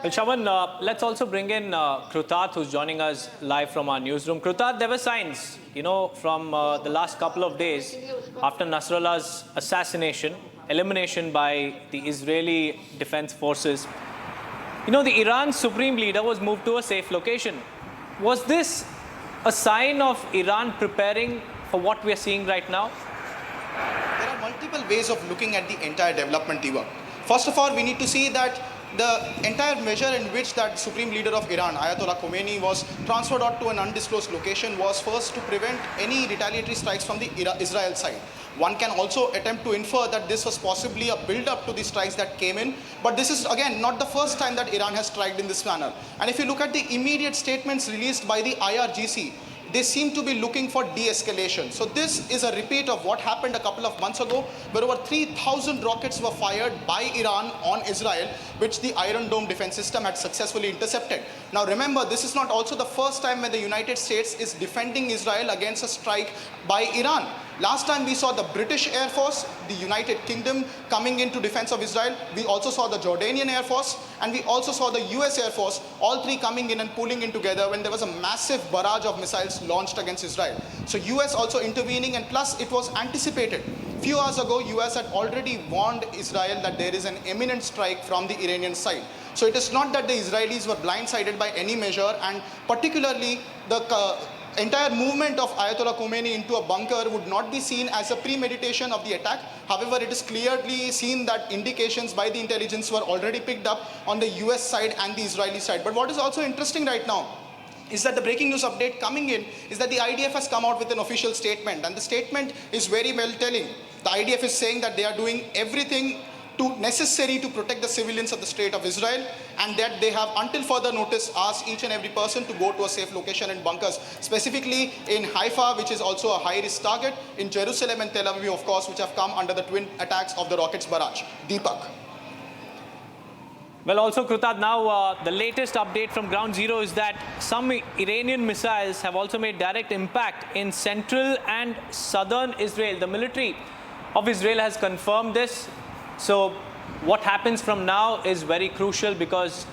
Well, Shaman, let's also bring in Krutat, who's joining us live from our newsroom. Krutat, there were signs, from the last couple of days after Nasrallah's assassination, elimination by the Israeli Defense Forces. The Iran supreme leader was moved to a safe location. Was this a sign of Iran preparing for what we are seeing right now? There are multiple ways of looking at the entire development, Eva. First of all, we need to see that the entire measure in which that supreme leader of Iran, Ayatollah Khomeini, was transferred out to an undisclosed location was first to prevent any retaliatory strikes from the Israel side. One can also attempt to infer that this was possibly a build-up to the strikes that came in, but this is again not the first time that Iran has struck in this manner. And if you look at the immediate statements released by the IRGC, they seem to be looking for de-escalation. So this is a repeat of what happened a couple of months ago, where over 3,000 rockets were fired by Iran on Israel, which the Iron Dome defense system had successfully intercepted. Now remember, this is not also the first time when the United States is defending Israel against a strike by Iran. Last time we saw the British Air Force, the United Kingdom coming into defense of Israel. We also saw the Jordanian Air Force, and we also saw the US Air Force, all three coming in and pulling in together when there was a massive barrage of missiles launched against Israel. So US also intervening, and plus it was anticipated. Few hours ago, US had already warned Israel that there is an imminent strike from the Iranian side. So it is not that the Israelis were blindsided by any measure, and particularly the entire movement of Ayatollah Khomeini into a bunker would not be seen as a premeditation of the attack. However, it is clearly seen that indications by the intelligence were already picked up on the US side and the Israeli side. But what is also interesting right now is that the breaking news update coming in is that the IDF has come out with an official statement, and the statement is very well telling. The IDF is saying that they are doing everything necessary to protect the civilians of the state of Israel, and that they have until further notice asked each and every person to go to a safe location in bunkers, specifically in Haifa, which is also a high-risk target, in Jerusalem and Tel Aviv, of course, which have come under the twin attacks of the rockets barrage. Deepak. Well, also, Krutat, now the latest update from ground zero is that some Iranian missiles have also made direct impact in central and southern Israel. The military of Israel has confirmed this. So what happens from now is very crucial, because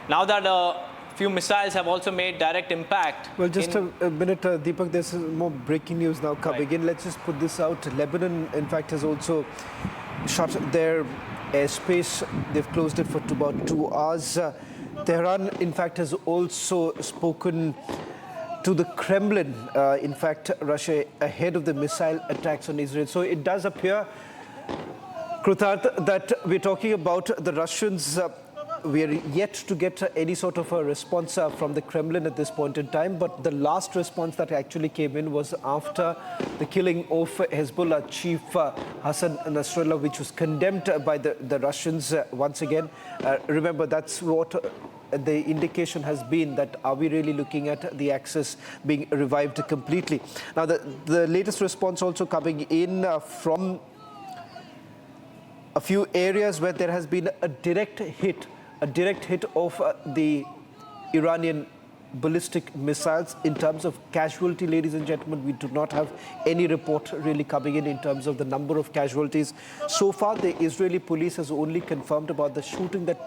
now that a few missiles have also made direct impact. Well, just a minute, Deepak, there's more breaking news now coming in. Let's just put this out. Lebanon, in fact, has also shut their airspace. They've closed it for about 2 hours. Tehran, in fact, has also spoken to the Kremlin, in fact, Russia, ahead of the missile attacks on Israel. So it does appear, Krutat, that we're talking about the Russians. We are yet to get any sort of a response from the Kremlin at this point in time. But the last response that actually came in was after the killing of Hezbollah chief Hassan Nasrallah, which was condemned by the Russians once again. Remember, that's what the indication has been, that are we really looking at the axis being revived completely. Now, the latest response also coming in from a few areas where there has been a direct hit of the Iranian ballistic missiles. In terms of casualty, ladies and gentlemen, we do not have any report really coming in terms of the number of casualties. So far, the Israeli police has only confirmed about the shooting that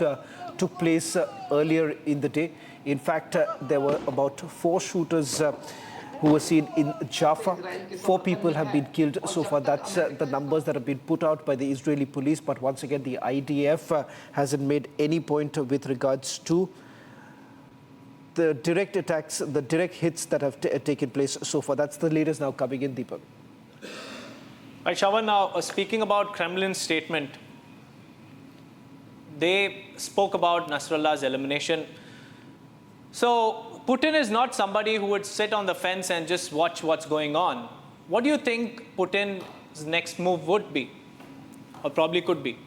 took place earlier in the day. In fact, there were about 4 shooters who were seen in Jaffa. 4 people have been killed so far. That's the numbers that have been put out by the Israeli police. But once again, the IDF hasn't made any point with regards to the direct attacks, the direct hits that have taken place so far. That's the latest now coming in, Deepak. Right, Shawan, now speaking about Kremlin's statement, they spoke about Nasrallah's elimination. So Putin is not somebody who would sit on the fence and just watch what's going on. What do you think Putin's next move would be, or probably could be?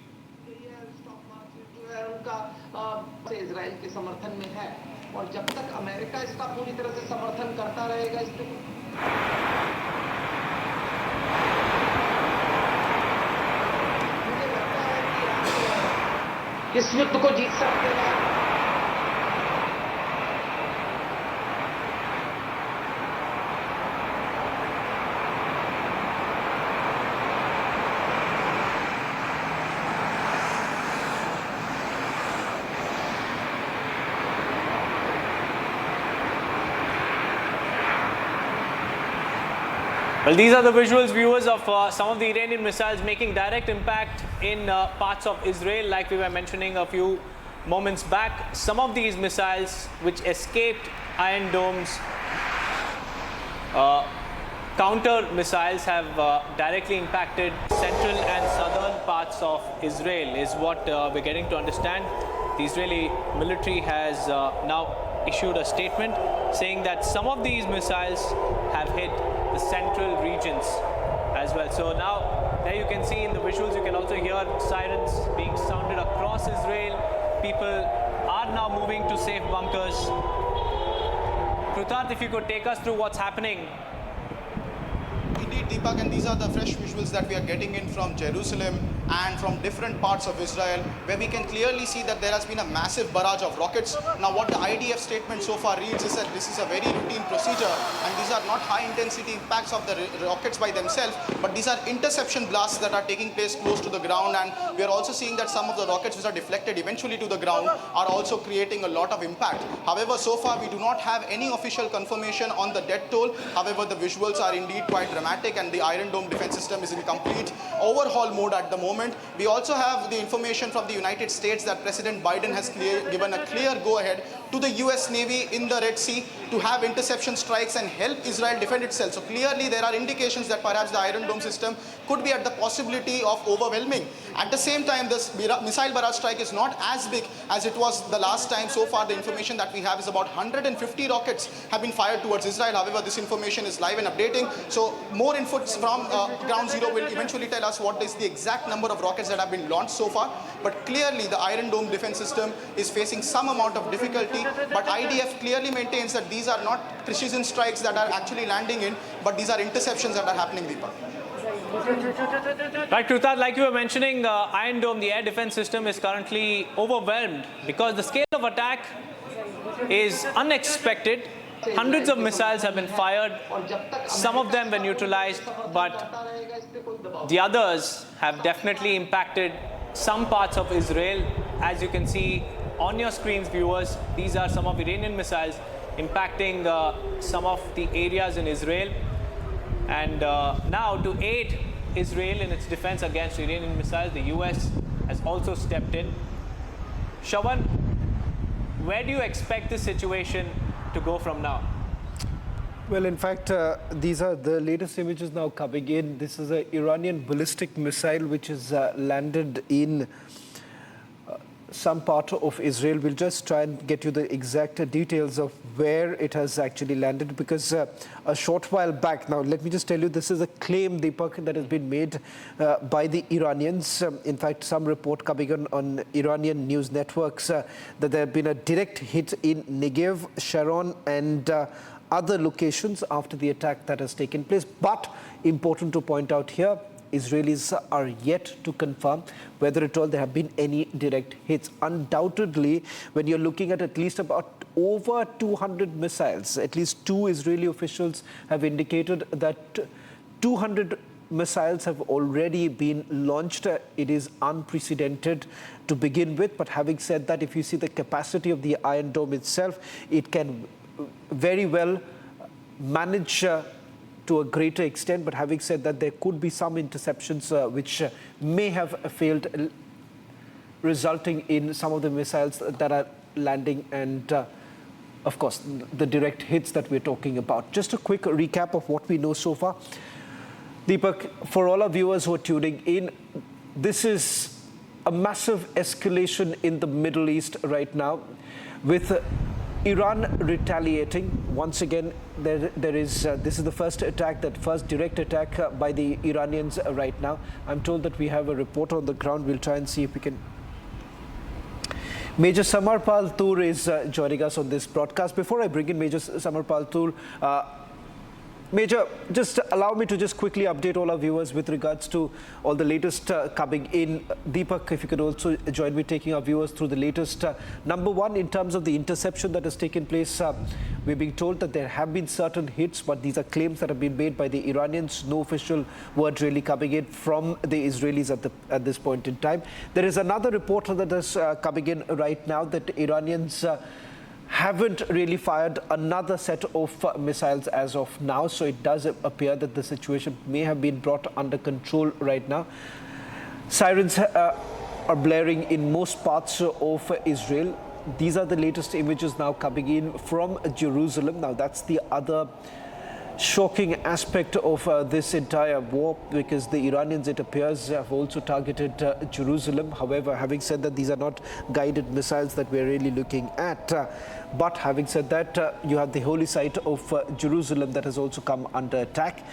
Israel के समर्थन में है, और जब तक America इसका पूरी तरह से समर्थन करता रहेगा, इस पे मुझे लगता है कि इस युद्ध को जीत सकते हैं। Well, these are the visuals, viewers, of some of the Iranian missiles making direct impact in parts of Israel, like we were mentioning a few moments back. Some of these missiles, which escaped Iron Dome's counter missiles, have directly impacted central and southern parts of Israel, is what we're getting to understand. The Israeli military has now issued a statement saying that some of these missiles have hit the central regions as well. So now there you can see in the visuals, you can also hear sirens being sounded across Israel. People are now moving to safe bunkers. Krutarth, if you could take us through what's happening. Indeed, Deepak, and these are the fresh visuals that we are getting in from Jerusalem and from different parts of Israel, where we can clearly see that there has been a massive barrage of rockets. Now, what the IDF statement so far reads is that this is a very routine procedure, and these are not high-intensity impacts of the rockets by themselves, but these are interception blasts that are taking place close to the ground, and we are also seeing that some of the rockets which are deflected eventually to the ground are also creating a lot of impact. However, so far we do not have any official confirmation on the death toll. However, the visuals are indeed quite dramatic, and the Iron Dome defense system is in complete overhaul mode at the moment. We also have the information from the United States that President Biden has given a clear go-ahead to the US Navy in the Red Sea to have interception strikes and help Israel defend itself. So clearly there are indications that perhaps the Iron Dome system could be at the possibility of overwhelming. At the same time, this missile barrage strike is not as big as it was the last time. So far, the information that we have is about 150 rockets have been fired towards Israel. However, this information is live and updating. So more inputs from ground zero will eventually tell us what is the exact number of rockets that have been launched so far. But clearly, the Iron Dome defense system is facing some amount of difficulty. But IDF clearly maintains that these are not precision strikes that are actually landing in, but these are interceptions that are happening, Deepak. Right, Krutarth, like you were mentioning, Iron Dome, the air defense system, is currently overwhelmed because the scale of attack is unexpected. Hundreds of missiles have been fired. Some of them were neutralized, but the others have definitely impacted some parts of Israel. As you can see on your screens, viewers, these are some of Iranian missiles impacting some of the areas in Israel. And now, to aid Israel in its defense against Iranian missiles, the US has also stepped in. Shawan, where do you expect this situation to go from now? Well, in fact, these are the latest images now coming in. This is an Iranian ballistic missile which is landed in some part of Israel. We'll just try and get you the exact details of where it has actually landed, because a short while back, now let me just tell you, this is a claim, Deepak, that has been made by the Iranians. In fact, some report coming on Iranian news networks that there have been a direct hit in Negev, Sharon and other locations after the attack that has taken place. But important to point out here, Israelis are yet to confirm whether at all there have been any direct hits. Undoubtedly, when you're looking at least about over 200 missiles, at least two Israeli officials have indicated that 200 missiles have already been launched. It is unprecedented to begin with. But having said that, if you see the capacity of the Iron Dome itself, it can very well manage to a greater extent. But having said that, there could be some interceptions which may have failed, resulting in some of the missiles that are landing and of course the direct hits that we're talking about. Just a quick recap of what we know so far. Deepak, for all our viewers who are tuning in, this is a massive escalation in the Middle East right now, with Iran retaliating. Once again, this is the first direct attack by the Iranians right now. I'm told that we have a reporter on the ground. We'll try and see if we can. Major Samarpal Tur is joining us on this broadcast. Before I bring in Major Samarpal Tur, Major, just allow me to just quickly update all our viewers with regards to all the latest coming in. Deepak, if you could also join me taking our viewers through the latest. Number one, in terms of the interception that has taken place, we're being told that there have been certain hits, but these are claims that have been made by the Iranians. No official word really coming in from the Israelis at this point in time. There is another report that is coming in right now that Iranians haven't really fired another set of missiles as of now. So it does appear that the situation may have been brought under control right now. Sirens are blaring in most parts of Israel. These are the latest images now coming in from Jerusalem. Now, that's the other shocking aspect of this entire war, because the Iranians, it appears, have also targeted Jerusalem. However, having said that, these are not guided missiles that we're really looking at. But having said that, you have the holy site of Jerusalem that has also come under attack.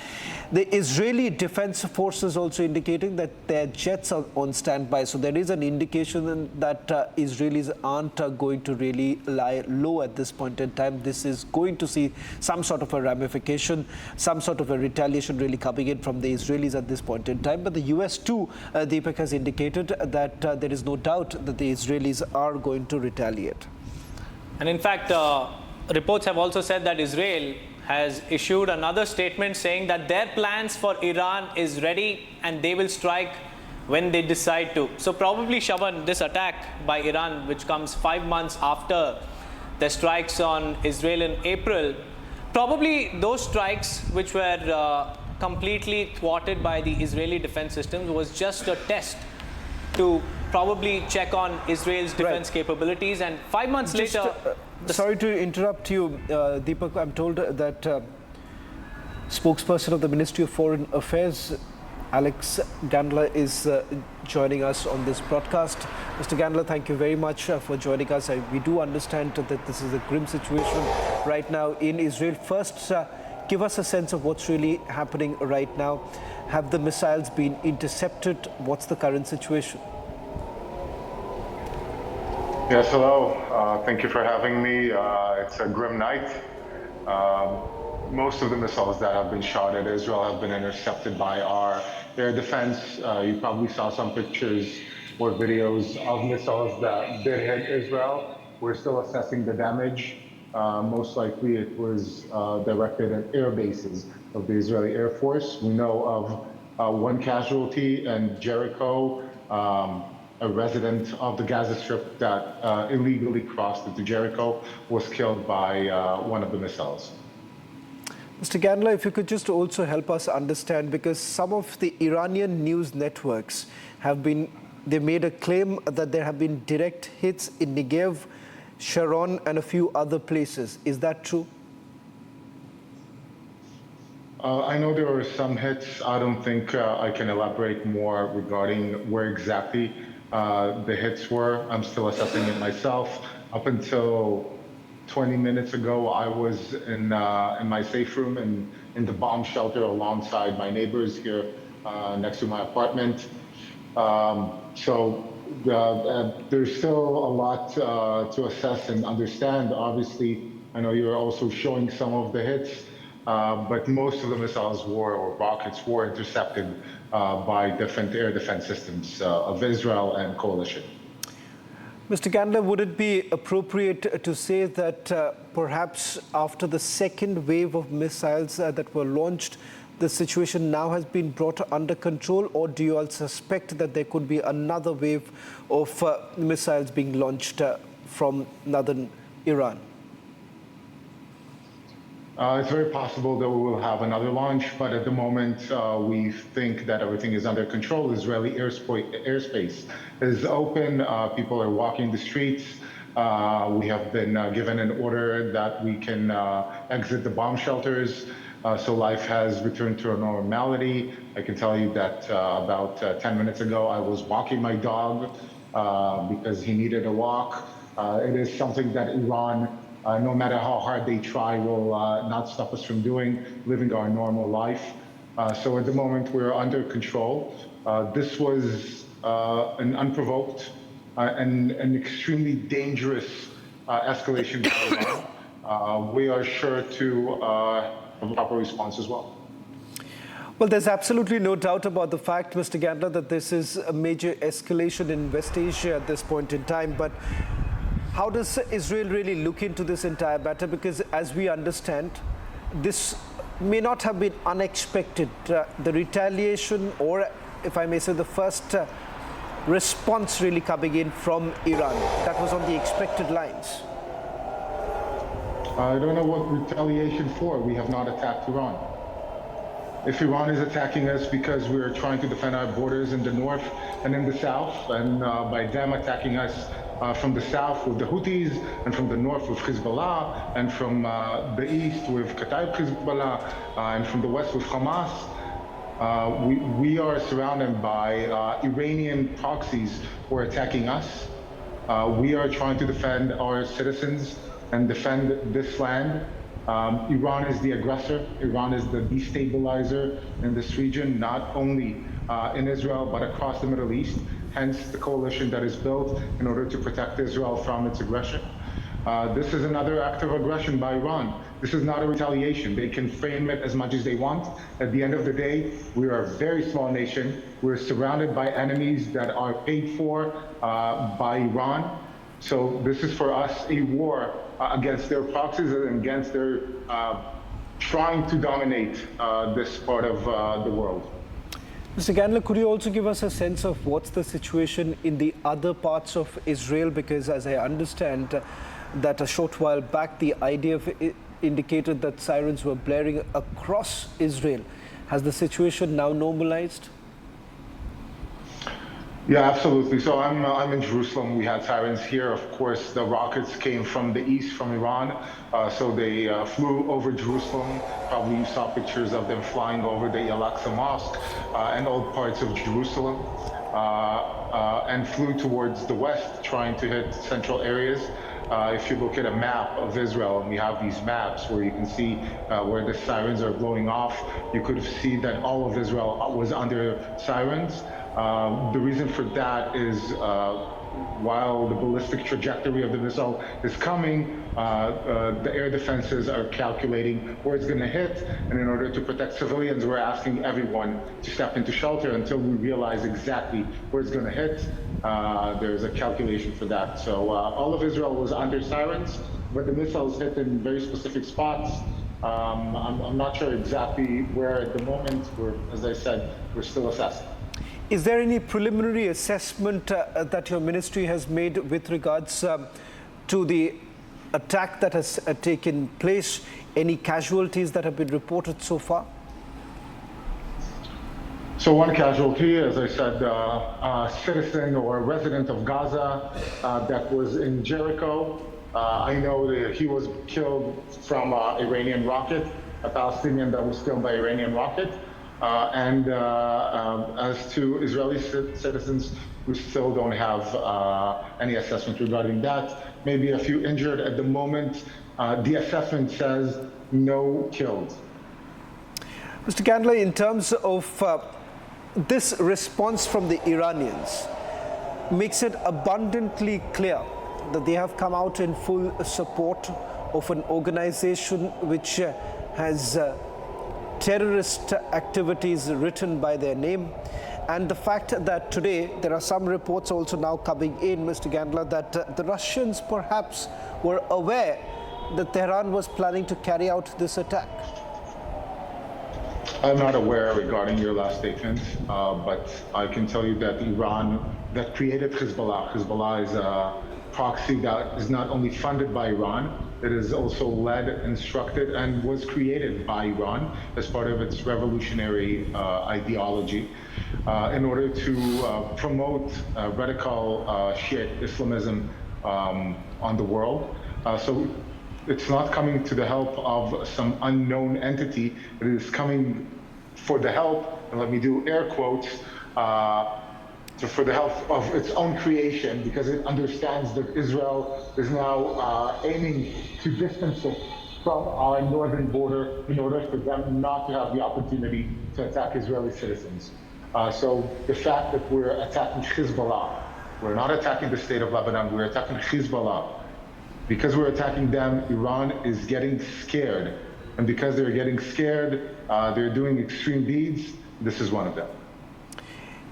The Israeli Defense Forces also indicating that their jets are on standby. So there is an indication that Israelis aren't going to really lie low at this point in time. This is going to see some sort of a ramification, some sort of a retaliation really coming in from the Israelis at this point in time. But the US too, Deepak, has indicated that there is no doubt that the Israelis are going to retaliate. And in fact, reports have also said that Israel has issued another statement saying that their plans for Iran is ready and they will strike when they decide to. So probably, Shaban, this attack by Iran, which comes 5 months after the strikes on Israel in April, probably those strikes which were completely thwarted by the Israeli defense systems was just a test to probably check on Israel's defense capabilities. And 5 months later... Sorry to interrupt you, Deepak. I'm told that spokesperson of the Ministry of Foreign Affairs, Alex Gandler, is joining us on this broadcast. Mr. Gandler, thank you very much for joining us. We do understand that this is a grim situation right now in Israel. First, give us a sense of what's really happening right now. Have the missiles been intercepted? What's the current situation? Yes, hello. Thank you for having me. It's a grim night. Most of the missiles that have been shot at Israel have been intercepted by our air defense. You probably saw some pictures or videos of missiles that did hit Israel. We're still assessing the damage. Most likely it was directed at air bases of the Israeli Air Force. We know of one casualty in Jericho, a resident of the Gaza Strip that illegally crossed into Jericho was killed by one of the missiles. Mr. Gandler, if you could just also help us understand, because some of the Iranian news networks they made a claim that there have been direct hits in Negev, Sharon, and a few other places. Is that true? I know there were some hits. I don't think I can elaborate more regarding where exactly the hits were. I'm still assessing it myself. Up until 20 minutes ago, I was in my safe room in the bomb shelter alongside my neighbors here next to my apartment. So there's still a lot to assess and understand. Obviously, I know you're also showing some of the hits, but most of the missiles or rockets were intercepted by different air defense systems of Israel and coalition. Mr. Gandler, would it be appropriate to say that perhaps after the second wave of missiles that were launched, the situation now has been brought under control, or do you all suspect that there could be another wave of missiles being launched from northern Iran? It's very possible that we will have another launch, but at the moment we think that everything is under control. Israeli airspace is open. People are walking the streets. We have been given an order that we can exit the bomb shelters. So life has returned to a normality. I can tell you that about 10 minutes ago, I was walking my dog because he needed a walk. It is something that Iran, no matter how hard they try, will not stop us from doing, living our normal life. So at the moment, we're under control. This was an unprovoked and an extremely dangerous escalation by Iran. We are sure to have a proper response as well. Well, there's absolutely no doubt about the fact, Mr. Gandler, that this is a major escalation in West Asia at this point in time. But how does Israel really look into this entire matter? Because as we understand, this may not have been unexpected. The retaliation, or if I may say, the first response really coming in from Iran, that was on the expected lines. I don't know what retaliation for. We have not attacked Iran. If Iran is attacking us because we're trying to defend our borders in the north and in the south, and by them attacking us from the south with the Houthis, and from the north with Hezbollah, and from the east with Kataib Hezbollah, and from the west with Hamas, we are surrounded by Iranian proxies who are attacking us. We are trying to defend our citizens and defend this land. Iran is the aggressor. Iran is the destabilizer in this region, not only in Israel, but across the Middle East. Hence the coalition that is built in order to protect Israel from its aggression. This is another act of aggression by Iran. This is not a retaliation. They can frame it as much as they want. At the end of the day, we are a very small nation. We're surrounded by enemies that are paid for by Iran. So this is for us a war against their proxies and against their trying to dominate this part of the world. Mr. Gandler, could you also give us a sense of what's the situation in the other parts of Israel? Because as I understand that a short while back, the IDF indicated that sirens were blaring across Israel. Has the situation now normalized? Yeah, absolutely. So I'm in Jerusalem. We had sirens here. Of course, the rockets came from the east, from Iran. So they flew over Jerusalem. Probably you saw pictures of them flying over the Al-Aqsa Mosque and all parts of Jerusalem, and flew towards the west, trying to hit central areas. If you look at a map of Israel, and we have these maps where you can see where the sirens are blowing off, you could see that all of Israel was under sirens. The reason for that is while the ballistic trajectory of the missile is coming, the air defenses are calculating where it's going to hit, and in order to protect civilians, we're asking everyone to step into shelter until we realize exactly where it's going to hit. There's a calculation for that. So all of Israel was under sirens, but the missiles hit in very specific spots. I'm not sure exactly where at the moment. As I said, we're still assessing. Is there any preliminary assessment that your ministry has made with regards to the attack that has taken place? Any casualties that have been reported so far? So one casualty, as I said, a citizen or a resident of Gaza that was in Jericho. I know that he was killed from an Iranian rocket, a Palestinian that was killed by Iranian rocket. And as to Israeli citizens, we still don't have any assessment regarding that. Maybe a few injured at the moment. The assessment says no killed. Mr. Gandler, in terms of this response from the Iranians, makes it abundantly clear that they have come out in full support of an organization which has terrorist activities written by their name. And the fact that today there are some reports also now coming in, Mr. Gandler, that the Russians perhaps were aware that Tehran was planning to carry out this attack. I'm not aware regarding your last statement, but I can tell you that Iran, that created Hezbollah. Hezbollah is a proxy that is not only funded by Iran, it is also led, instructed, and was created by Iran as part of its revolutionary ideology in order to promote radical Shiite Islamism on the world. So it's not coming to the help of some unknown entity. It is coming for the help, and let me do air quotes, for the help of its own creation, because it understands that Israel is now aiming to distance it from our northern border in order for them not to have the opportunity to attack Israeli citizens. So the fact that we're attacking Hezbollah, we're not attacking the state of Lebanon, we're attacking Hezbollah. Because we're attacking them, Iran is getting scared. And because they're getting scared, they're doing extreme deeds. This is one of them.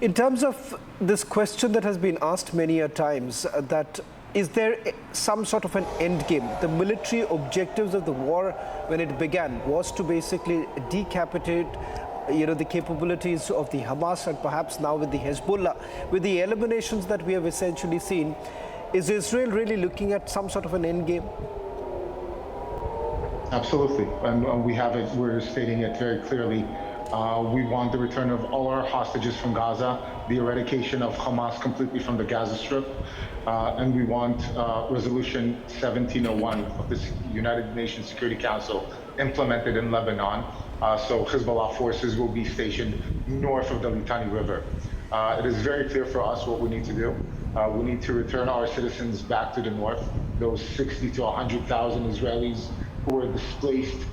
In terms of this question that has been asked many a times, that is there some sort of an end game? The military objectives of the war when it began was to basically decapitate the capabilities of the Hamas, and perhaps now with the Hezbollah, with the eliminations that we have essentially seen. Is Israel really looking at some sort of an end game? Absolutely, and we have it. We're stating it very clearly. We want the return of all our hostages from Gaza, the eradication of Hamas completely from the Gaza Strip, and we want Resolution 1701 of the United Nations Security Council implemented in Lebanon. So Hezbollah forces will be stationed north of the Litani River. It is very clear for us what we need to do. We need to return our citizens back to the north, those 60 to 100,000 Israelis who were displaced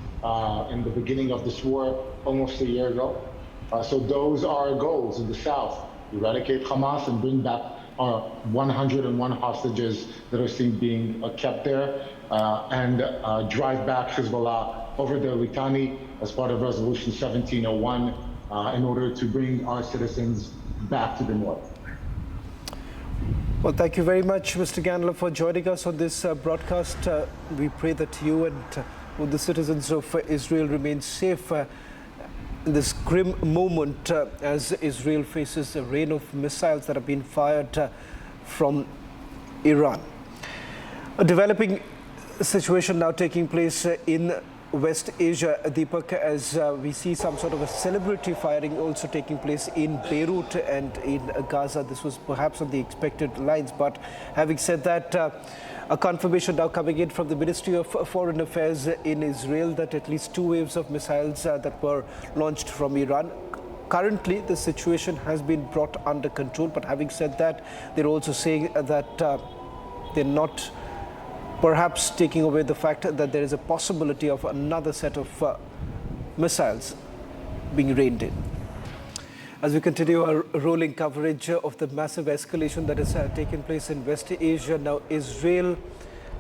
in the beginning of this war almost a year ago. So those are our goals in the south: eradicate Hamas and bring back our 101 hostages that are seen being kept there, and drive back Hezbollah over the Litani as part of Resolution 1701 in order to bring our citizens back to the north. Well, thank you very much, Mr. Gandler, for joining us on this broadcast. We pray that you and all the citizens of Israel remain safe in this grim moment as Israel faces a rain of missiles that have been fired from Iran. A developing situation now taking place in West Asia, Deepak, as we see some sort of a celebratory firing also taking place in Beirut and in Gaza. This was perhaps on the expected lines, but having said that, a confirmation now coming in from the Ministry of Foreign Affairs in Israel that at least 2 waves of missiles that were launched from Iran. Currently, the situation has been brought under control, but having said that, they're also saying that they're not perhaps taking away the fact that there is a possibility of another set of missiles being rained in. As we continue our rolling coverage of the massive escalation that has taken place in West Asia, now Israel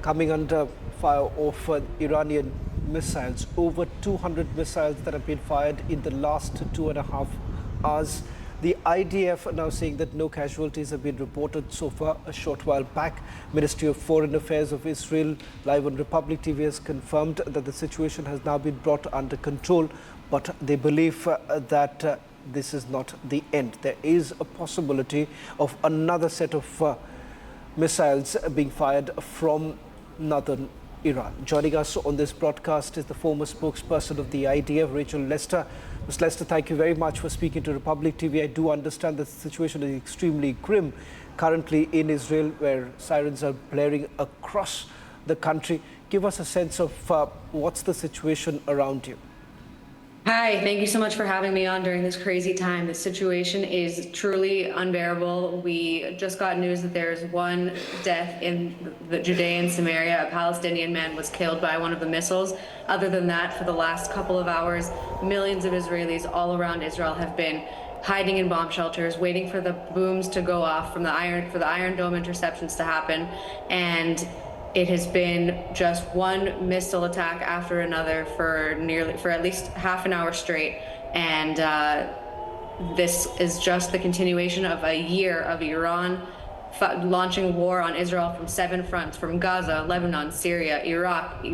coming under fire of Iranian missiles. Over 200 missiles that have been fired in the last 2.5 hours. The IDF now saying that no casualties have been reported so far. A short while back, Ministry of Foreign Affairs of Israel, live on Republic TV, has confirmed that the situation has now been brought under control, but they believe that this is not the end. There is a possibility of another set of missiles being fired from northern Iran. Joining us on this broadcast is the former spokesperson of the IDF, Rachel Lester. Ms. Lester, thank you very much for speaking to Republic TV. I do understand that the situation is extremely grim currently in Israel, where sirens are blaring across the country. Give us a sense of what's the situation around you. Hi, thank you so much for having me on during this crazy time. The situation is truly unbearable. We just got news that there's one death in the Judea and Samaria. A Palestinian man was killed by one of the missiles. Other than that, for the last couple of hours, millions of Israelis all around Israel have been hiding in bomb shelters, waiting for the booms to go off for the Iron Dome interceptions to happen. And it has been just one missile attack after another for at least half an hour straight. And this is just the continuation of a year of Iran launching war on Israel from 7 fronts, from Gaza, Lebanon, Syria, Iraq,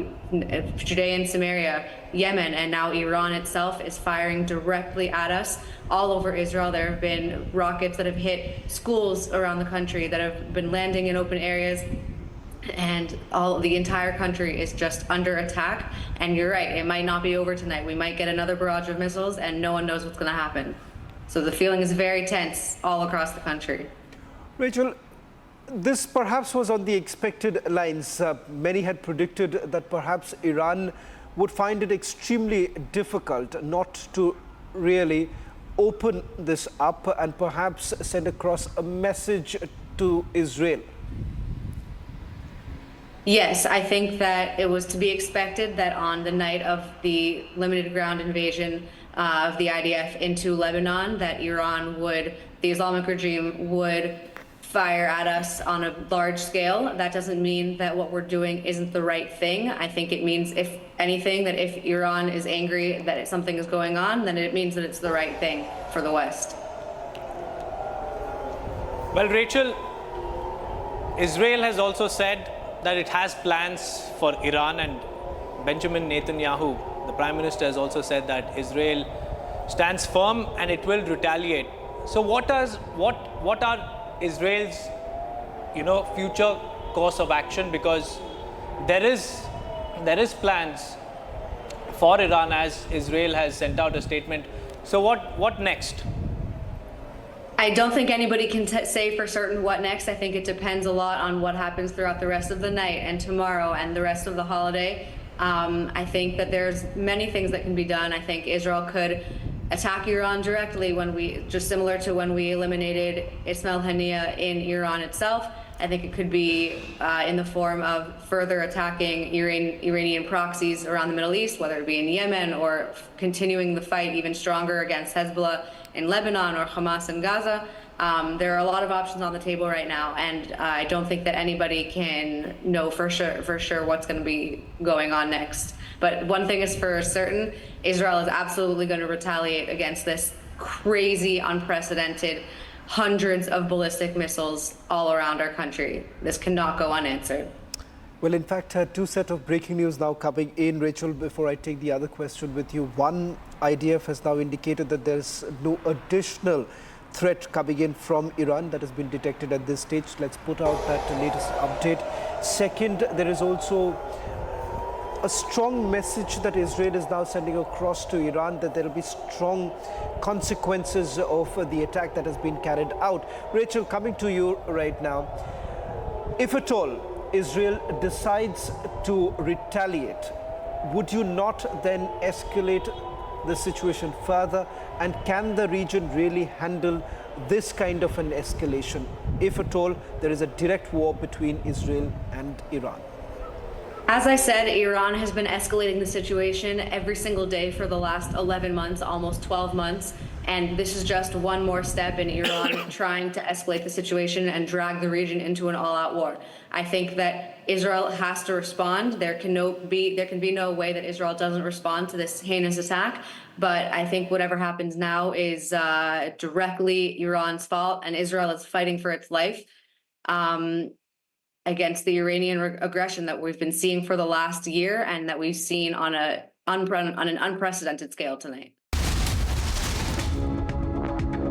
Judea and Samaria, Yemen, and now Iran itself is firing directly at us all over Israel. There have been rockets that have hit schools around the country, that have been landing in open areas. And the entire country is just under attack. And you're right, it might not be over tonight. We might get another barrage of missiles and no one knows what's going to happen. So the feeling is very tense all across the country. Rachel, this perhaps was on the expected lines. Many had predicted that perhaps Iran would find it extremely difficult not to really open this up and perhaps send across a message to Israel. Yes, I think that it was to be expected that on the night of the limited ground invasion of the IDF into Lebanon, that the Islamic regime would fire at us on a large scale. That doesn't mean that what we're doing isn't the right thing. I think it means, if anything, that if Iran is angry that something is going on, then it means that it's the right thing for the West. Well, Rachel, Israel has also said that it has plans for Iran, and Benjamin Netanyahu, the Prime Minister, has also said that Israel stands firm and it will retaliate. So what are Israel's future course of action? Because there is plans for Iran, as Israel has sent out a statement. So what next? I don't think anybody can say for certain what next. I think it depends a lot on what happens throughout the rest of the night and tomorrow and the rest of the holiday. I think that there's many things that can be done. I think Israel could attack Iran directly just similar to when we eliminated Ismail Haniyeh in Iran itself. I think it could be in the form of further attacking Iranian proxies around the Middle East, whether it be in Yemen or continuing the fight even stronger against Hezbollah in Lebanon or Hamas in Gaza. There are a lot of options on the table right now, and I don't think that anybody can know for sure what's going to be going on next. But one thing is for certain, Israel is absolutely going to retaliate against this crazy, unprecedented hundreds of ballistic missiles all around our country. This cannot go unanswered. Well, in fact, two set of breaking news now coming in. Rachel, before I take the other question with you, one, IDF has now indicated that there's no additional threat coming in from Iran that has been detected at this stage. Let's put out that latest update. Second, there is also a strong message that Israel is now sending across to Iran that there will be strong consequences of the attack that has been carried out. Rachel, coming to you right now, if at all Israel decides to retaliate, would you not then escalate the situation further? And can the region really handle this kind of an escalation, if at all there is a direct war between Israel and Iran? As I said, Iran has been escalating the situation every single day for the last 11 months, almost 12 months. And this is just one more step in Iran trying to escalate the situation and drag the region into an all-out war. I think that Israel has to respond. There can be no way that Israel doesn't respond to this heinous attack. But I think whatever happens now is directly Iran's fault, and Israel is fighting for its life against the Iranian aggression that we've been seeing for the last year and that we've seen on an unprecedented scale tonight.